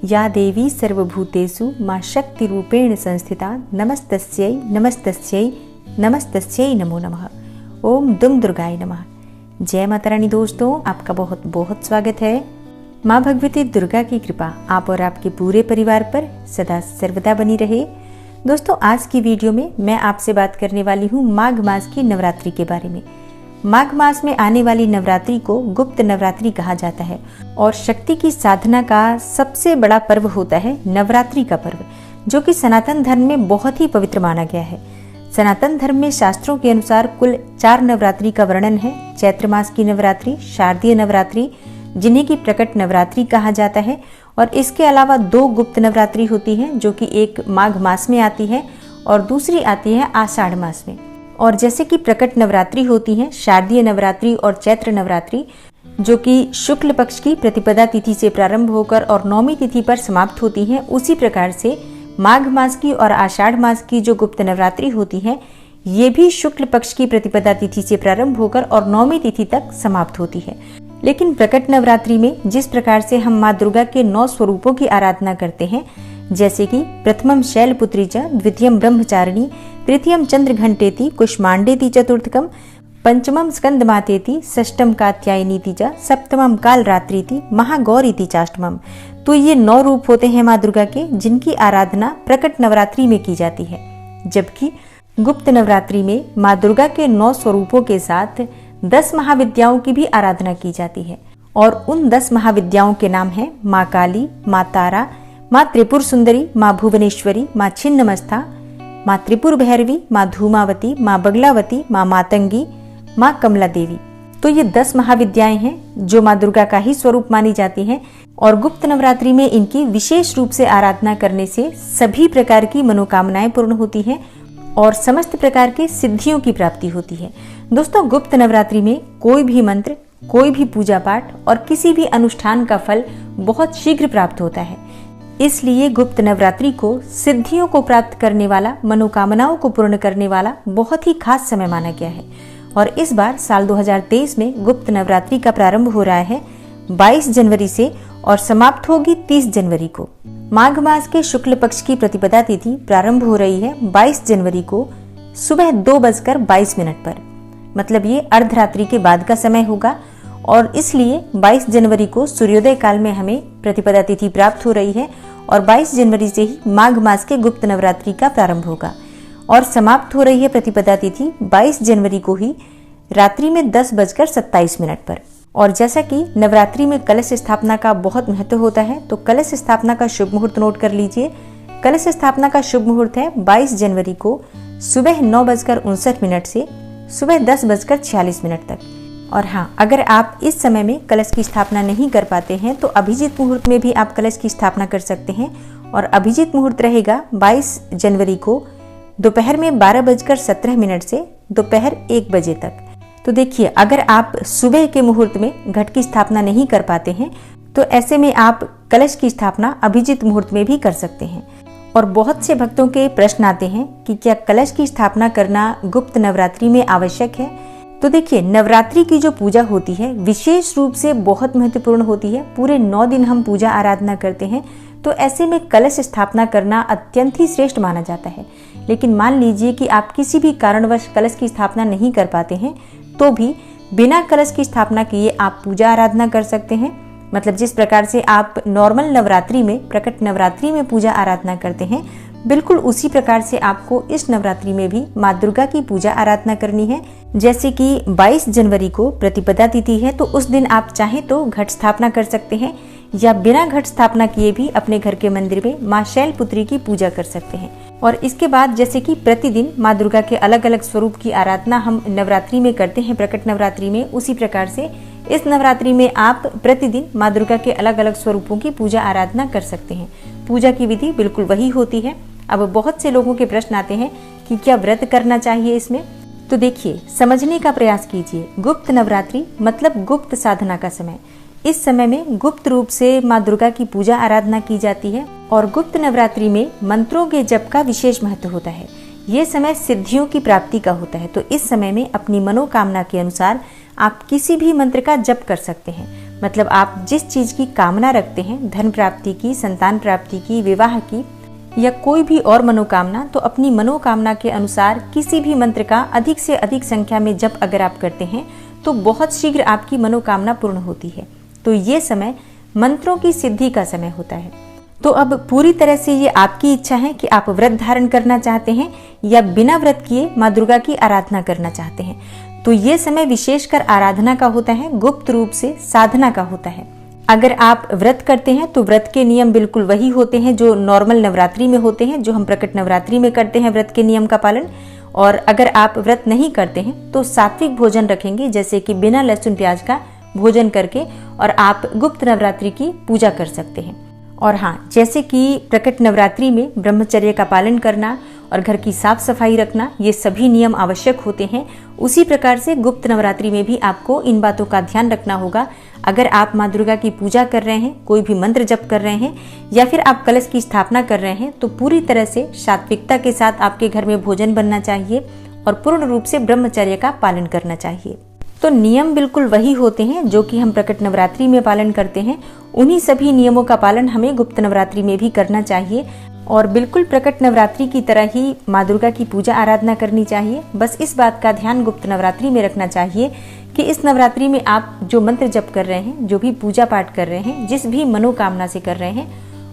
या देवी सर्वभूतेषु मां शक्तिरूपेण संस्थिता नमस्तस्यै नमस्तस्यै नमस्तस्यै नमो नमः। ओम दुम दुर्गाय नमः। जय माता रानी। दोस्तों, आपका बहुत बहुत स्वागत है। माँ भगवती दुर्गा की कृपा आप और आपके पूरे परिवार पर सदा सर्वदा बनी रहे। दोस्तों, आज की वीडियो में मैं आपसे बात करने वाली हूँ माघ मास की नवरात्रि के बारे में। माघ मास में आने वाली नवरात्रि को गुप्त नवरात्रि कहा जाता है और शक्ति की साधना का सबसे बड़ा पर्व होता है नवरात्रि का पर्व, जो कि सनातन धर्म में बहुत ही पवित्र माना गया है। सनातन धर्म में शास्त्रों के अनुसार कुल 4 नवरात्रि का वर्णन है। चैत्र मास की नवरात्रि, शारदीय नवरात्रि जिन्हें की प्रकट नवरात्रि कहा जाता है, और इसके अलावा 2 गुप्त नवरात्रि होती हैं, जो कि एक माघ मास में आती है और दूसरी आती है आषाढ़ मास में। और जैसे कि प्रकट नवरात्रि होती है शारदीय नवरात्रि और चैत्र नवरात्रि, जो कि शुक्ल पक्ष की प्रतिपदा तिथि से प्रारंभ होकर और नौमी तिथि पर समाप्त होती हैं, उसी प्रकार से माघ मास की और आषाढ़ मास की जो गुप्त नवरात्रि होती है, ये भी शुक्ल पक्ष की प्रतिपदा तिथि से प्रारंभ होकर और नौमी तिथि तक समाप्त होती है। लेकिन प्रकट नवरात्रि में जिस प्रकार से हम माँ दुर्गा के 9 स्वरूपों की आराधना करते हैं, जैसे कि प्रथमम शैलपुत्री च, द्वितीयम ब्रह्मचारिणी, तृतीयम चंद्रघंटेति, कुष्मांडेति चतुर्थकम, पंचमम स्कंदमातेति, षष्ठम कात्यायनीति च, सप्तमम कालरात्रीति, महागौरीति चाष्टमम। तो ये 9 रूप होते हैं माँ दुर्गा के, जिनकी आराधना प्रकट नवरात्रि में की जाती है। जबकि गुप्त नवरात्रि में माँ दुर्गा के 9 स्वरूपों के साथ 10 महाविद्याओं की भी आराधना की जाती है। और उन 10 महाविद्याओं के नाम हैं माँ काली, माँ तारा, माँ त्रिपुर सुंदरी, माँ भुवनेश्वरी, माँ छिन्नमस्ता, माँ त्रिपुर भैरवी, माँ धूमावती, माँ बगलावती, माँ मातंगी, माँ कमला देवी। तो ये 10 महाविद्याएं हैं जो माँ दुर्गा का ही स्वरूप मानी जाती हैं। और गुप्त नवरात्रि में इनकी विशेष रूप से आराधना करने से सभी प्रकार की मनोकामनाएं पूर्ण होती हैं और समस्त प्रकार के सिद्धियों की प्राप्ति होती है। दोस्तों, गुप्त नवरात्रि में कोई भी मंत्र, कोई भी पूजा पाठ और किसी भी अनुष्ठान का फल बहुत शीघ्र प्राप्त होता है। इसलिए गुप्त नवरात्रि को सिद्धियों को प्राप्त करने वाला, मनोकामनाओं को पूर्ण करने वाला बहुत ही खास समय माना गया है। और इस बार साल 2023 में गुप्त नवरात्रि का प्रारंभ हो रहा है 22 जनवरी से और समाप्त होगी 30 जनवरी को। माघ मास के शुक्ल पक्ष की प्रतिपदा तिथि प्रारंभ हो रही है 22 जनवरी को सुबह 2:22 पर, मतलब ये अर्धरात्रि के बाद का समय होगा। और इसलिए 22 जनवरी को सूर्योदय काल में हमें प्रतिपदा तिथि प्राप्त हो रही है और 22 जनवरी से ही माघ मास के गुप्त नवरात्रि का प्रारंभ होगा और समाप्त हो रही है प्रतिपदा तिथि 22 जनवरी को ही रात्रि में 10:27 पर। और जैसा कि नवरात्रि में कलश स्थापना का बहुत महत्व होता है, तो कलश स्थापना का शुभ मुहूर्त नोट कर लीजिए। कलश स्थापना का शुभ मुहूर्त है 22 जनवरी को सुबह 9:59 से सुबह 10:46 तक। और हाँ, अगर आप इस समय में कलश की स्थापना नहीं कर पाते हैं तो अभिजीत मुहूर्त में भी आप कलश की स्थापना कर सकते हैं। और अभिजीत मुहूर्त रहेगा 22 जनवरी को दोपहर में 12:17 से दोपहर 1 बजे तक। तो देखिए, अगर आप सुबह के मुहूर्त में घट की स्थापना नहीं कर पाते हैं तो ऐसे में आप कलश की स्थापना अभिजीत मुहूर्त में भी कर सकते हैं। और बहुत से भक्तों के प्रश्न आते हैं कि क्या कलश की स्थापना करना गुप्त नवरात्रि में आवश्यक है। तो देखिए, नवरात्रि की जो पूजा होती है विशेष रूप से बहुत महत्वपूर्ण होती है। पूरे 9 दिन हम पूजा आराधना करते हैं, तो ऐसे में कलश स्थापना करना अत्यंत ही श्रेष्ठ माना जाता है। लेकिन मान लीजिए कि आप किसी भी कारणवश कलश की स्थापना नहीं कर पाते हैं, तो भी बिना कलश की स्थापना किए आप पूजा आराधना कर सकते हैं। मतलब जिस प्रकार से आप नॉर्मल नवरात्रि में, प्रकट नवरात्रि में पूजा आराधना करते हैं, बिल्कुल उसी प्रकार से आपको इस नवरात्रि में भी माँ दुर्गा की पूजा आराधना करनी है। जैसे कि 22 जनवरी को प्रतिपदा तिथि है, तो उस दिन आप चाहें तो घट स्थापना कर सकते हैं या बिना घट स्थापना किए भी अपने घर के मंदिर में माँ शैलपुत्री की पूजा कर सकते हैं। और इसके बाद जैसे कि प्रतिदिन माँ दुर्गा के अलग अलग स्वरूप की आराधना हम नवरात्रि में करते हैं, प्रकट नवरात्रि में, उसी प्रकार से इस नवरात्रि में आप प्रतिदिन माँ दुर्गा के अलग अलग स्वरूपों की पूजा आराधना कर सकते हैं। पूजा की विधि बिल्कुल वही होती है। अब बहुत से लोगों के प्रश्न आते हैं कि क्या व्रत करना चाहिए इसमें। तो देखिए, समझने का प्रयास कीजिए। गुप्त नवरात्रि मतलब गुप्त साधना का समय। इस समय में गुप्त रूप से माँ दुर्गा की पूजा आराधना की जाती है और गुप्त नवरात्रि में मंत्रों के जप का विशेष महत्व होता है। ये समय सिद्धियों की प्राप्ति का होता है, तो इस समय में अपनी मनोकामना के अनुसार आप किसी भी मंत्र का जप कर सकते हैं। मतलब आप जिस चीज की कामना रखते हैं, धन प्राप्ति की, संतान प्राप्ति की, विवाह की या कोई भी और मनोकामना, तो अपनी मनोकामना के अनुसार किसी भी मंत्र का अधिक से अधिक संख्या में जप अगर आप करते हैं तो बहुत शीघ्र आपकी मनोकामना पूर्ण होती है। तो ये समय मंत्रों की सिद्धि का समय होता है। तो अब पूरी तरह से ये आपकी इच्छा है कि आप व्रत धारण करना चाहते हैं या बिना व्रत किए माँ दुर्गा की आराधना करना चाहते हैं। तो ये समय विशेषकर आराधना का होता है, गुप्त रूप से साधना का होता है। अगर आप व्रत करते हैं तो व्रत के नियम बिल्कुल वही होते हैं जो नॉर्मल नवरात्रि में होते हैं, जो हम प्रकट नवरात्रि में करते हैं व्रत के नियम का पालन। और अगर आप व्रत नहीं करते हैं तो सात्विक भोजन रखेंगे, जैसे कि बिना लहसुन प्याज का भोजन करके, और आप गुप्त नवरात्रि की पूजा कर सकते हैं। और हाँ, जैसे कि प्रकट नवरात्रि में ब्रह्मचर्य का पालन करना और घर की साफ सफाई रखना, ये सभी नियम आवश्यक होते हैं, उसी प्रकार से गुप्त नवरात्रि में भी आपको इन बातों का ध्यान रखना होगा। अगर आप माँ दुर्गा की पूजा कर रहे हैं, कोई भी मंत्र जप कर रहे हैं या फिर आप कलश की स्थापना कर रहे हैं, तो पूरी तरह से सात्विकता के साथ आपके घर में भोजन बनना चाहिए और पूर्ण रूप से ब्रह्मचर्य का पालन करना चाहिए। तो नियम बिल्कुल वही होते हैं जो कि हम प्रकट नवरात्रि में पालन करते हैं, उन्हीं सभी नियमों का पालन हमें गुप्त नवरात्रि में भी करना चाहिए। और बिल्कुल प्रकट नवरात्रि की तरह ही माँ दुर्गा की पूजा आराधना करनी चाहिए। बस इस बात का ध्यान गुप्त नवरात्रि में रखना चाहिए कि इस नवरात्रि में आप जो मंत्र जप कर रहे हैं, जो भी पूजा पाठ कर रहे हैं, जिस भी मनोकामना से कर रहे हैं,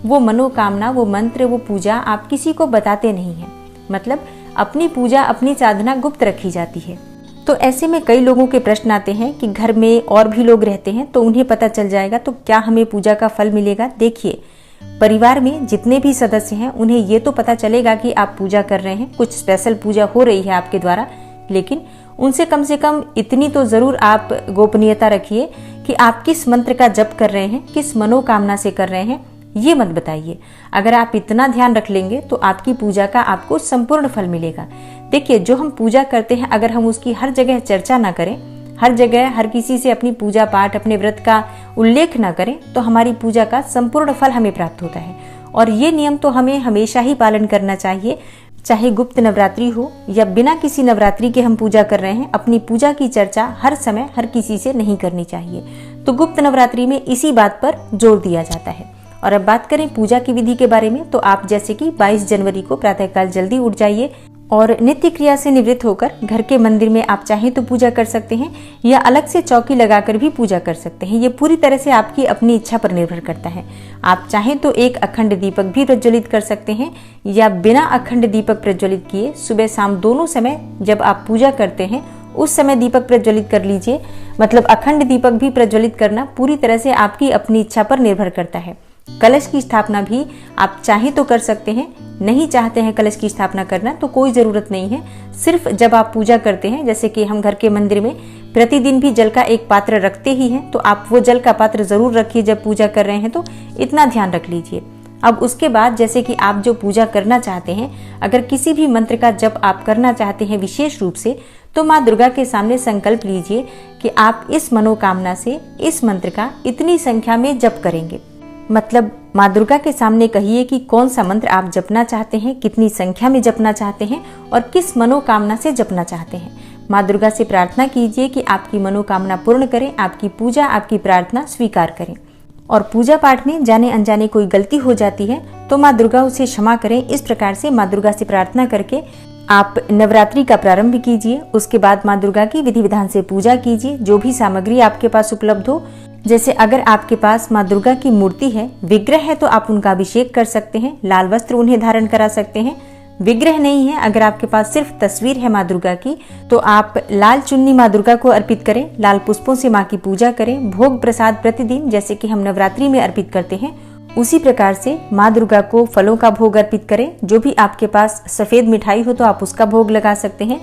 वो मनोकामना, वो मंत्र, वो पूजा आप किसी को बताते नहीं हैं। मतलब अपनी पूजा, अपनी साधना गुप्त रखी जाती है। तो ऐसे में कई लोगों के प्रश्न आते हैं कि घर में और भी लोग रहते हैं तो उन्हें पता चल जाएगा तो क्या हमें पूजा का फल मिलेगा। देखिए, परिवार में जितने भी सदस्य हैं उन्हें ये तो पता चलेगा कि आप पूजा कर रहे हैं, कुछ स्पेशल पूजा हो रही है आपके द्वारा, लेकिन उनसे कम से कम इतनी तो जरूर आप गोपनीयता रखिए कि आप किस मंत्र का जप कर रहे हैं, किस मनोकामना से कर रहे हैं, ये मत बताइए। अगर आप इतना ध्यान रख लेंगे तो आपकी पूजा का आपको संपूर्ण फल मिलेगा। देखिए, जो हम पूजा करते हैं, अगर हम उसकी हर जगह चर्चा ना करें, हर जगह हर किसी से अपनी पूजा पाठ, अपने व्रत का उल्लेख ना करें, तो हमारी पूजा का संपूर्ण फल हमें प्राप्त होता है। और ये नियम तो हमें हमेशा ही पालन करना चाहिए, चाहे गुप्त नवरात्रि हो या बिना किसी नवरात्रि के हम पूजा कर रहे हैं। अपनी पूजा की चर्चा हर समय हर किसी से नहीं करनी चाहिए। तो गुप्त नवरात्रि में इसी बात पर जोर दिया जाता है। और अब बात करें पूजा की विधि के बारे में, तो आप जैसे कि 22 जनवरी को प्रातःकाल जल्दी उठ जाइए और नित्य क्रिया से निवृत्त होकर घर के मंदिर में आप चाहें तो पूजा कर सकते हैं या अलग से चौकी लगाकर भी पूजा कर सकते हैं। ये पूरी तरह से आपकी अपनी इच्छा पर निर्भर करता है। आप चाहें तो एक अखंड दीपक भी प्रज्वलित कर सकते हैं या बिना अखंड दीपक प्रज्वलित किए सुबह शाम दोनों समय जब आप पूजा करते हैं उस समय दीपक प्रज्वलित कर लीजिए। मतलब अखंड दीपक भी प्रज्वलित करना पूरी तरह से आपकी अपनी इच्छा पर निर्भर करता है। कलश की स्थापना भी आप चाहें तो कर सकते हैं, नहीं चाहते हैं कलश की स्थापना करना तो कोई ज़रूरत नहीं है। सिर्फ जब आप पूजा करते हैं, जैसे कि हम घर के मंदिर में प्रतिदिन भी जल का एक पात्र रखते ही हैं, तो आप वो जल का पात्र ज़रूर रखिए जब पूजा कर रहे हैं, तो इतना ध्यान रख लीजिए। अब उसके बाद जैसे कि आप जो पूजा करना चाहते हैं, अगर किसी भी मंत्र का जप आप करना चाहते हैं विशेष रूप से, तो माँ दुर्गा के सामने संकल्प लीजिए कि आप इस मनोकामना से इस मंत्र का इतनी संख्या में जप करेंगे। मतलब माँ दुर्गा के सामने कहिए कि कौन सा मंत्र आप जपना चाहते हैं, कितनी संख्या में जपना चाहते हैं और किस मनोकामना से जपना चाहते हैं। माँ दुर्गा से प्रार्थना कीजिए कि आपकी मनोकामना पूर्ण करें, आपकी पूजा, आपकी प्रार्थना स्वीकार करें। और पूजा पाठ में जाने अनजाने कोई गलती हो जाती है तो माँ दुर्गा उसे क्षमा करें। इस प्रकार से माँ दुर्गा से प्रार्थना करके आप नवरात्रि का प्रारंभ कीजिए। उसके बाद माँ दुर्गा की विधि विधान से पूजा कीजिए। जो भी सामग्री आपके पास उपलब्ध हो, जैसे अगर आपके पास माँ दुर्गा की मूर्ति है, विग्रह है, तो आप उनका अभिषेक कर सकते हैं, लाल वस्त्र उन्हें धारण करा सकते हैं। विग्रह नहीं है, अगर आपके पास सिर्फ तस्वीर है माँ दुर्गा की, तो आप लाल चुन्नी माँ दुर्गा को अर्पित करें, लाल पुष्पों से माँ की पूजा करें। भोग प्रसाद प्रतिदिन जैसे कि हम नवरात्रि में अर्पित करते हैं, उसी प्रकार से माँ दुर्गा को फलों का भोग अर्पित करें। जो भी आपके पास सफेद मिठाई हो तो आप उसका भोग लगा सकते हैं।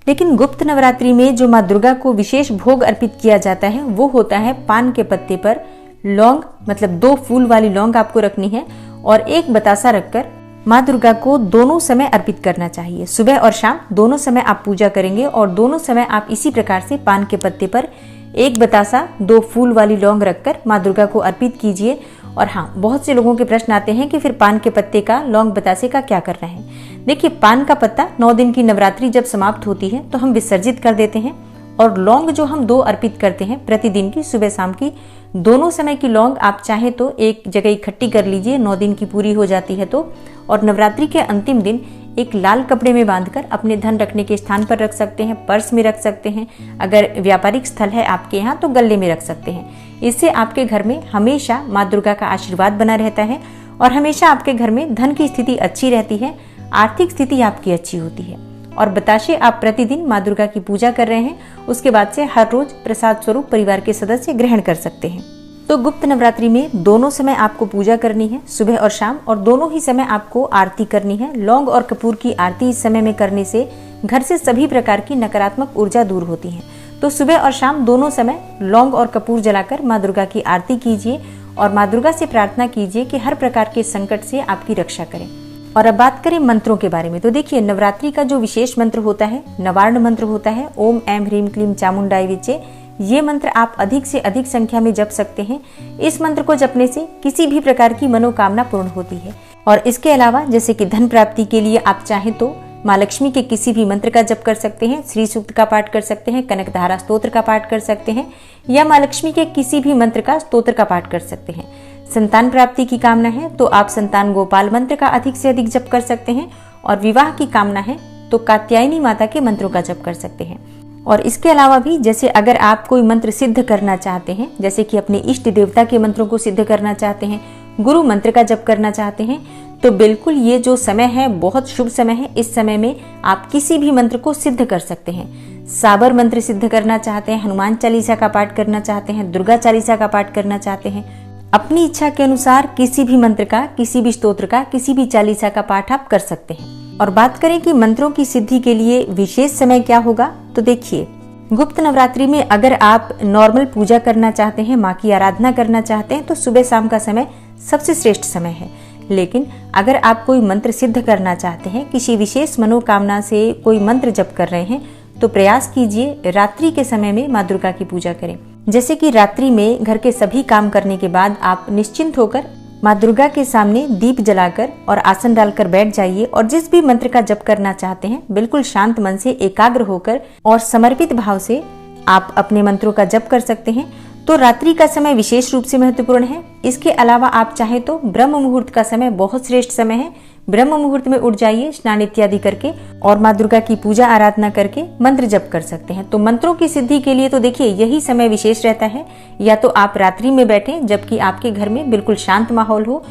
लेकिन गुप्त नवरात्रि में जो माँ दुर्गा को विशेष भोग अर्पित किया जाता है वो होता है पान के पत्ते पर लौंग, मतलब 2 फूल वाली लौंग आपको रखनी है और एक बतासा रखकर माँ दुर्गा को दोनों समय अर्पित करना चाहिए। सुबह और शाम दोनों समय आप पूजा करेंगे और दोनों समय आप इसी प्रकार से पान के पत्ते पर एक बतासा 2 फूल वाली लौंग रखकर माँ दुर्गा को अर्पित कीजिए। और हाँ, बहुत से लोगों के प्रश्न आते हैं कि फिर पान के पत्ते का, लौंग बतासे का क्या करना है। देखिए, पान का पत्ता 9 दिन की नवरात्रि जब समाप्त होती है तो हम विसर्जित कर देते हैं। और लौंग जो हम 2 अर्पित करते हैं प्रतिदिन की, सुबह शाम की, दोनों समय की लौंग आप चाहे तो एक जगह इकट्ठी कर लीजिए, 9 दिन की पूरी हो जाती है तो। और नवरात्रि के अंतिम दिन एक लाल कपड़े में बांधकर अपने धन रखने के स्थान पर रख सकते हैं, पर्स में रख सकते हैं, अगर व्यापारिक स्थल है आपके यहाँ तो गले में रख सकते हैं। इससे आपके घर में हमेशा माँ दुर्गा का आशीर्वाद बना रहता है और हमेशा आपके घर में धन की स्थिति अच्छी रहती है, आर्थिक स्थिति आपकी अच्छी होती है। और बताशे आप प्रतिदिन माँ दुर्गा की पूजा कर रहे हैं, उसके बाद से हर रोज प्रसाद स्वरूप परिवार के सदस्य ग्रहण कर सकते हैं। तो गुप्त नवरात्रि में दोनों समय आपको पूजा करनी है, सुबह और शाम, और दोनों ही समय आपको आरती करनी है। लौंग और कपूर की आरती इस समय में करने से घर से सभी प्रकार की नकारात्मक ऊर्जा दूर होती है। तो सुबह और शाम दोनों समय लौंग और कपूर जलाकर माँ दुर्गा की आरती कीजिए और माँ दुर्गा से प्रार्थना कीजिए कि हर प्रकार के संकट से आपकी रक्षा करें। और अब बात करें मंत्रों के बारे में, तो देखिए नवरात्रि का जो विशेष मंत्र होता है, नवार्ण मंत्र होता है, ओम ऐं ह्रीं क्लीं चामुंडाय विचे। ये मंत्र आप अधिक से अधिक संख्या में जप सकते हैं। इस मंत्र को जपने से किसी भी प्रकार की मनोकामना पूर्ण होती है। और इसके अलावा जैसे कि धन प्राप्ति के लिए आप चाहें तो माँ लक्ष्मी के किसी भी मंत्र का जप कर सकते हैं, श्री सूक्त का पाठ कर सकते हैं, कनकधारा स्तोत्र का पाठ कर सकते हैं, या माँ लक्ष्मी के किसी भी मंत्र का स्तोत्र का पाठ कर सकते हैं। संतान प्राप्ति की कामना है तो आप संतान गोपाल मंत्र का अधिक से अधिक जप कर सकते हैं, और विवाह की कामना है तो कात्यायनी माता के मंत्रों का जप कर सकते हैं। और इसके अलावा भी जैसे अगर आप कोई मंत्र सिद्ध करना चाहते हैं, जैसे कि अपने इष्ट देवता के मंत्रों को सिद्ध करना चाहते हैं, गुरु मंत्र का जप करना चाहते हैं, तो बिल्कुल ये जो समय है बहुत शुभ समय है। इस समय में आप किसी भी मंत्र को सिद्ध कर सकते हैं। साबर मंत्र सिद्ध करना चाहते हैं, हनुमान चालीसा का पाठ करना चाहते हैं, दुर्गा चालीसा का पाठ करना चाहते हैं, अपनी इच्छा के अनुसार किसी भी मंत्र का, किसी भी स्तोत्र का, किसी भी चालीसा का पाठ आप कर सकते हैं। और बात करें कि मंत्रों की सिद्धि के लिए विशेष समय क्या होगा, तो देखिए गुप्त नवरात्रि में अगर आप नॉर्मल पूजा करना चाहते हैं, माँ की आराधना करना चाहते हैं, तो सुबह शाम का समय सबसे श्रेष्ठ समय है। लेकिन अगर आप कोई मंत्र सिद्ध करना चाहते हैं, किसी विशेष मनोकामना से कोई मंत्र जप कर रहे हैं, तो प्रयास कीजिए रात्रि के समय में माँ दुर्गा की पूजा करें। जैसे कि रात्रि में घर के सभी काम करने के बाद आप निश्चिंत होकर माँ दुर्गा के सामने दीप जलाकर और आसन डालकर बैठ जाइए, और जिस भी मंत्र का जप करना चाहते हैं बिल्कुल शांत मन से, एकाग्र होकर और समर्पित भाव से आप अपने मंत्रों का जप कर सकते हैं। तो रात्रि का समय विशेष रूप से महत्वपूर्ण है। इसके अलावा आप चाहे तो ब्रह्म मुहूर्त का समय बहुत श्रेष्ठ समय है। ब्रह्म मुहूर्त में उठ जाइए, स्नान इत्यादि करके और माँ दुर्गा की पूजा आराधना करके मंत्र जप कर सकते हैं। तो मंत्रों की सिद्धि के लिए तो देखिए यही समय विशेष रहता है। या तो आप रात्रि में बैठें जबकि आपके घर में बिल्कुल शांत माहौल हो,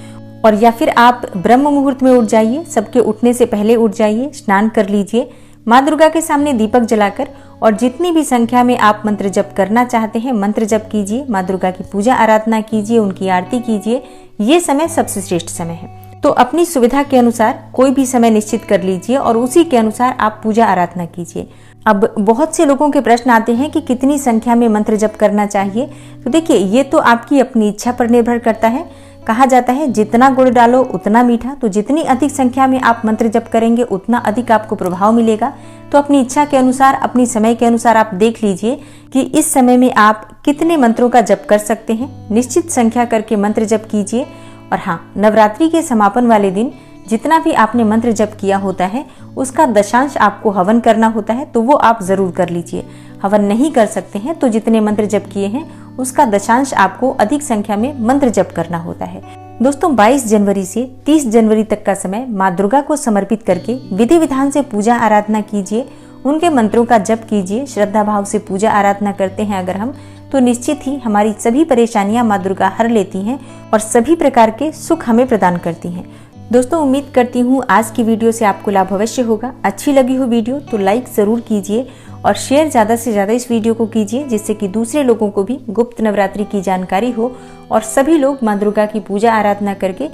और या फिर आप ब्रह्म मुहूर्त में उठ जाइए, सबके उठने से पहले उठ जाइए, स्नान कर लीजिए, माँ दुर्गा के सामने दीपक जलाकर और जितनी भी संख्या में आप मंत्र जप करना चाहते हैं मंत्र जप कीजिए, माँ दुर्गा की पूजा आराधना कीजिए, उनकी आरती कीजिए। ये समय सबसे श्रेष्ठ समय है। तो अपनी सुविधा के अनुसार कोई भी समय निश्चित कर लीजिए और उसी के अनुसार आप पूजा आराधना कीजिए। अब बहुत से लोगों के प्रश्न आते हैं कि कितनी संख्या में मंत्र जप करना चाहिए। तो देखिए ये तो आपकी अपनी इच्छा पर निर्भर करता है। कहा जाता है जितना गुड़ डालो उतना मीठा। तो जितनी अधिक संख्या में आप मंत्र जप करेंगे उतना अधिक आपको प्रभाव मिलेगा। तो अपनी इच्छा के अनुसार, अपनी समय के अनुसार आप देख लीजिए कि इस समय में आप कितने मंत्रों का जप कर सकते हैं। निश्चित संख्या करके मंत्र जप कीजिए। और हाँ, नवरात्रि के समापन वाले दिन जितना भी आपने मंत्र जप किया होता है उसका दशांश आपको हवन करना होता है, तो वो आप जरूर कर लीजिए। हवन नहीं कर सकते हैं तो जितने मंत्र जप किए हैं उसका दशांश आपको अधिक संख्या में मंत्र जप करना होता है। दोस्तों 22 जनवरी से 30 जनवरी तक का समय माँ दुर्गा को समर्पित करके विधि विधान से पूजा आराधना कीजिए, उनके मंत्रों का जप कीजिए। श्रद्धा भाव से पूजा आराधना करते हैं अगर हम, तो निश्चित ही हमारी सभी परेशानियां माँ दुर्गा हर लेती हैं और सभी प्रकार के सुख हमें प्रदान करती हैं। दोस्तों उम्मीद करती हूँ आज की वीडियो से आपको लाभ अवश्य होगा। अच्छी लगी हो वीडियो तो लाइक जरूर कीजिए और शेयर ज़्यादा से ज़्यादा इस वीडियो को कीजिए, जिससे कि दूसरे लोगों को भी गुप्त नवरात्रि की जानकारी हो और सभी लोग माँ दुर्गा की पूजा आराधना करके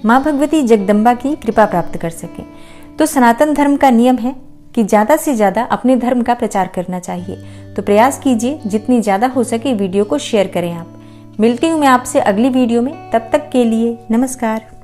माँ भगवती जगदम्बा की कृपा प्राप्त कर सकें। तो सनातन धर्म का नियम है कि ज़्यादा से ज़्यादा अपने धर्म का प्रचार करना चाहिए। तो प्रयास कीजिए जितनी ज़्यादा हो सके वीडियो को शेयर करें आप। मिलती हूँ मैं आपसे अगली वीडियो में, तब तक के लिए नमस्कार।